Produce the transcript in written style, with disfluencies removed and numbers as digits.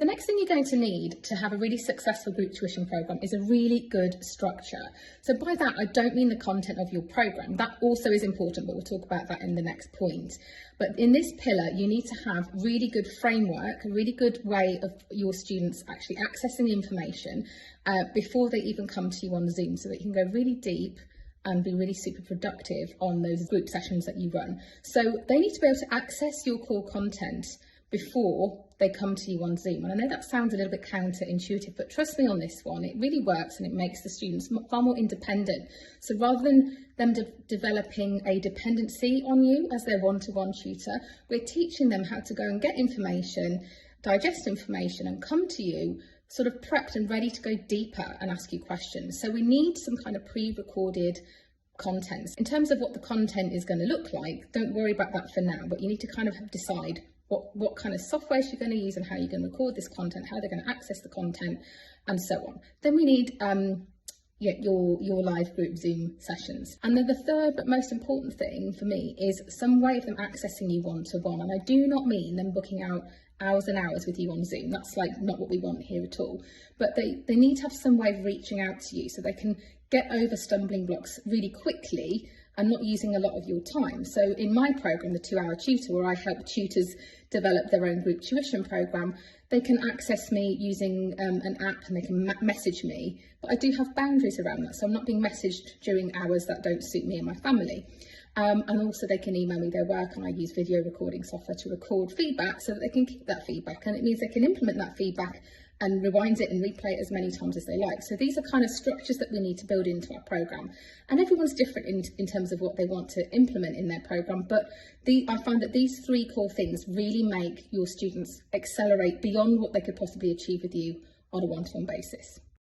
The next thing you're going to need to have a really successful group tuition programme is a really good structure. So by that, I don't mean the content of your programme. That also is important, but we'll talk about that in the next point. But in this pillar, you need to have really good framework, a really good way of your students actually accessing the information before they even come to you on Zoom, so that you can go really deep and be really super productive on those group sessions that you run. So they need to be able to access your core content before they come to you on Zoom. And I know that sounds a little bit counterintuitive, but trust me on this one, it really works and it makes the students far more independent. So rather than them developing a dependency on you as their one-to-one tutor, we're teaching them how to go and get information, digest information and come to you sort of prepped and ready to go deeper and ask you questions. So we need some kind of pre-recorded content. In terms of what the content is going to look like, don't worry about that for now, but you need to kind of decide what kind of software you're going to use and how you're going to record this content, how they're going to access the content, and so on. Then we need your live group Zoom sessions. And then the third but most important thing for me is some way of them accessing you one-to-one. And I do not mean them booking out hours and hours with you on Zoom. That's like not what we want here at all. But they need to have some way of reaching out to you so they can get over stumbling blocks really quickly and not using a lot of your time. So in my programme, the 2-Hour Tutor, where I help tutors develop their own group tuition programme, they can access me using an app and they can message me, but I do have boundaries around that. So I'm not being messaged during hours that don't suit me and my family. And also they can email me their work, and I use video recording software to record feedback so that they can keep that feedback, and it means they can implement that feedback and rewind it and replay it as many times as they like. So these are kind of structures that we need to build into our programme. And everyone's different in terms of what they want to implement in their programme, but I find that these 3 core things really make your students accelerate beyond what they could possibly achieve with you on a one-to-one basis.